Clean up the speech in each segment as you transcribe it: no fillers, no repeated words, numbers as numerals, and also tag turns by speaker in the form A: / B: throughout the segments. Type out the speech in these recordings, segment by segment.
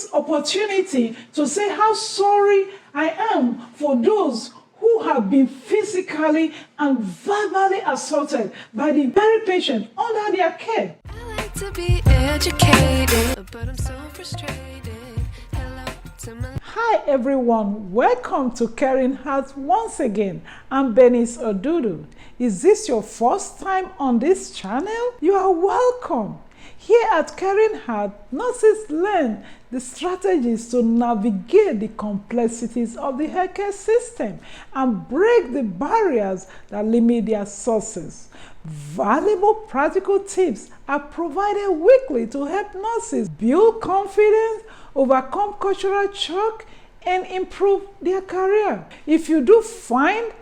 A: this opportunity to say how sorry I am for those who have been physically and verbally assaulted by the very patient under their care.
B: I like to be educated, but I'm so frustrated. Hello to my...
A: Hi everyone, welcome to Caring Heart once again. I'm Bernice Odudu. Is this your first time on this channel? You are welcome. Here at Caring Heart, nurses learn the strategies to navigate the complexities of the healthcare system and break the barriers that limit their sources. Valuable practical tips are provided weekly to help nurses build confidence, overcome cultural shock, and improve their career. If you do find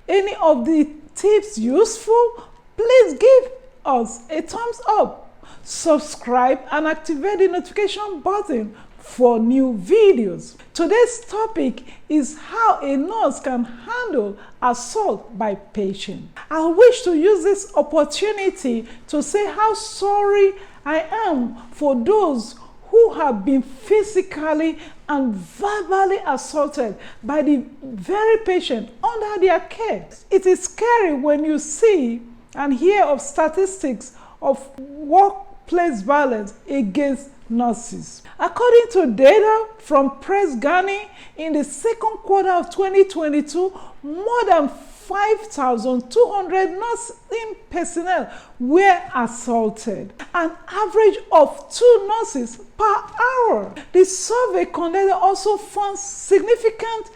A: any of the tips useful, please give us a thumbs up. Subscribe and activate the notification button for new videos. Today's topic is how a nurse can handle assault by patient. I wish to use this opportunity to say how sorry I am for those who have been physically and verbally assaulted by the very patient under their care. It is scary when you see and hear of statistics of workplace violence against nurses. According to data from Press Ghana, in the second quarter of 2022, more than 5,200 nursing personnel were assaulted, an average of 2 nurses per hour. The survey conducted also found significant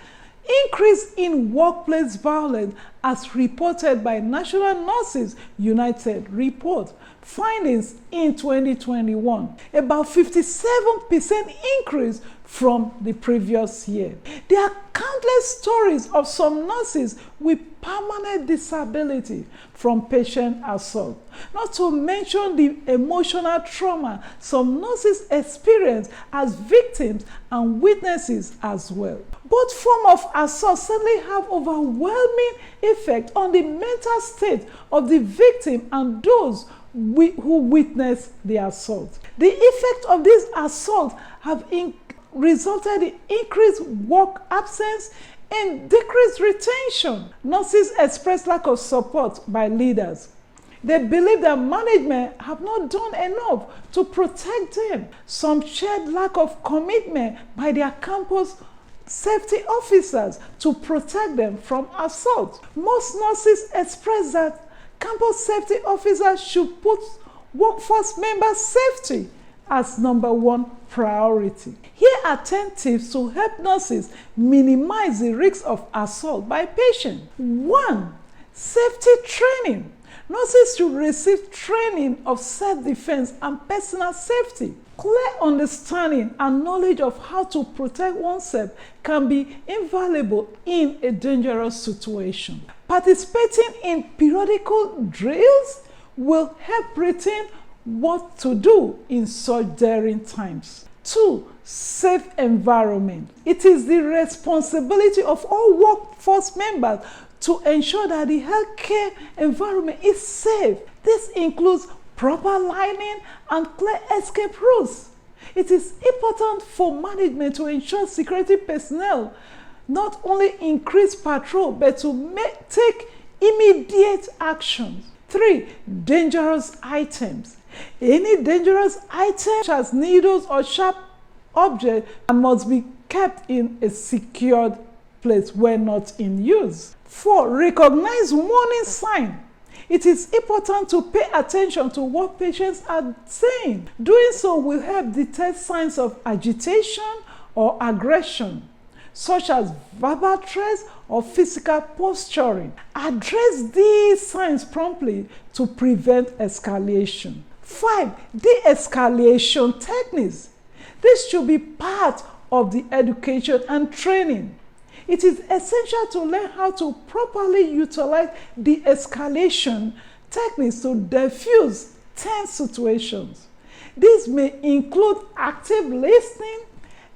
A: increase in workplace violence as reported by National Nurses United report findings in 2021, about 57% increase from the previous year. There are countless stories of some nurses with permanent disability from patient assault, not to mention the emotional trauma some nurses experience as victims and witnesses as well. Both forms of assault certainly have overwhelming effect on the mental state of the victim and those who witness the assault. The effect of this assault have resulted in increased work absence and decreased retention. Nurses express lack of support by leaders. They believe that management have not done enough to protect them. Some shared lack of commitment by their campus safety officers to protect them from assault. Most nurses express that campus safety officers should put workforce member safety as #1 priority. Here are 10 tips to help nurses minimize the risk of assault by patients. 1. Safety training. Nurses should receive training of self-defense and personal safety. Clear understanding and knowledge of how to protect oneself can be invaluable in a dangerous situation. Participating in periodical drills will help retain what to do in such daring times. 2. Safe environment. It is the responsibility of all workforce members to ensure that the healthcare environment is safe. This includes proper lighting and clear escape routes. It is important for management to ensure security personnel not only increase patrol but to take immediate actions. 3. Dangerous items. Any dangerous items such as needles or sharp objects must be kept in a secured place when not in use. 4. Recognize warning signs. It is important to pay attention to what patients are saying. Doing so will help detect signs of agitation or aggression, such as verbal threats or physical posturing. Address these signs promptly to prevent escalation. 5. De-escalation techniques. This should be part of the education and training. It is essential to learn how to properly utilize de-escalation techniques to defuse tense situations. This may include active listening,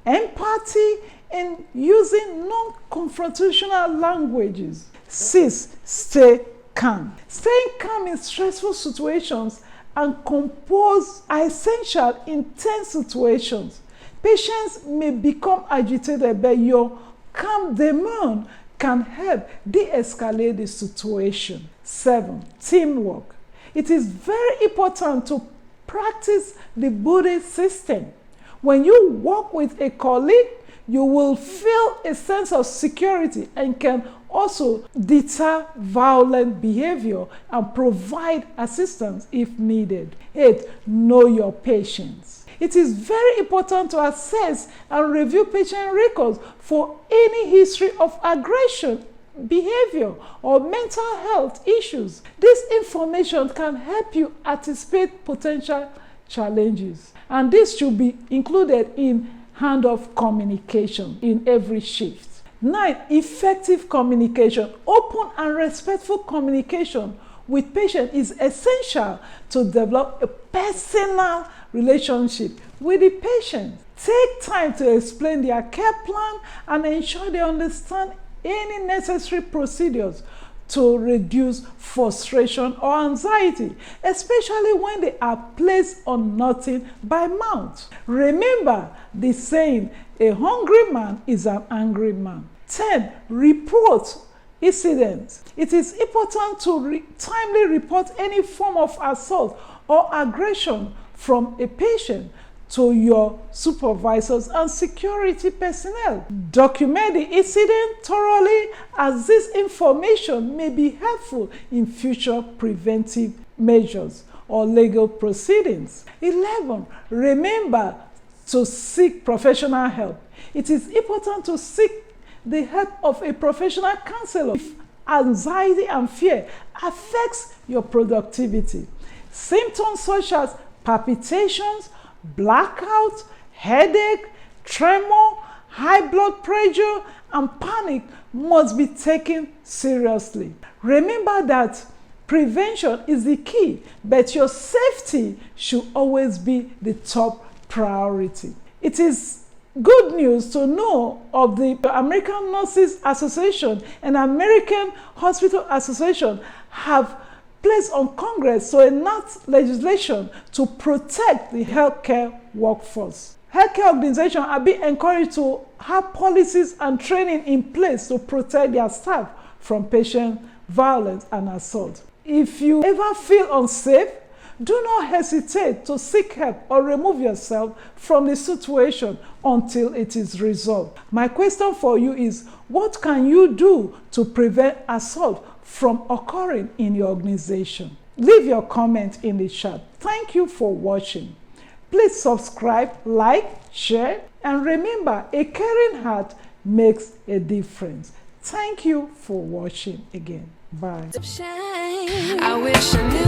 A: empathy, and using non-confrontational languages. 6. Stay calm. Staying calm in stressful situations and compose are essential in tense situations. Patients may become agitated, but your calm demeanor can help de-escalate the situation. 7. Teamwork. It is very important to practice the Buddhist system. When you work with a colleague, you will feel a sense of security and can also deter violent behavior and provide assistance if needed. 8. Know your patients. It is very important to assess and review patient records for any history of aggression, behavior, or mental health issues. This information can help you anticipate potential challenges, and this should be included in handoff communication in every shift. 9. Effective communication. Open and respectful communication with patients is essential to develop a personal relationship with the patient. Take time to explain their care plan and ensure they understand any necessary procedures to reduce frustration or anxiety, especially when they are placed on nothing by mouth. Remember the saying, a hungry man is an angry man. 10. Report incidents. It is important to timely report any form of assault or aggression from a patient to your supervisors and security personnel. Document the incident thoroughly, as this information may be helpful in future preventive measures or legal proceedings. 11. Remember to seek professional help. It is important to seek the help of a professional counselor if anxiety and fear affects your productivity. Symptoms such as palpitations, blackout, headache, tremor, high blood pressure, and panic must be taken seriously. Remember that prevention is the key, but your safety should always be the top priority. It is good news to know of the American Nurses Association and American Hospital Association have placed on Congress to enact legislation to protect the healthcare workforce. Healthcare organizations are being encouraged to have policies and training in place to protect their staff from patient violence and assault. If you ever feel unsafe, do not hesitate to seek help or remove yourself from the situation until it is resolved. My question for you is, what can you do to prevent assault from occurring in your organization? Leave your comment in the chat. Thank you for watching. Please subscribe, like, share, and remember, a caring heart makes a difference. Thank you for watching again. Bye.
B: I wish I knew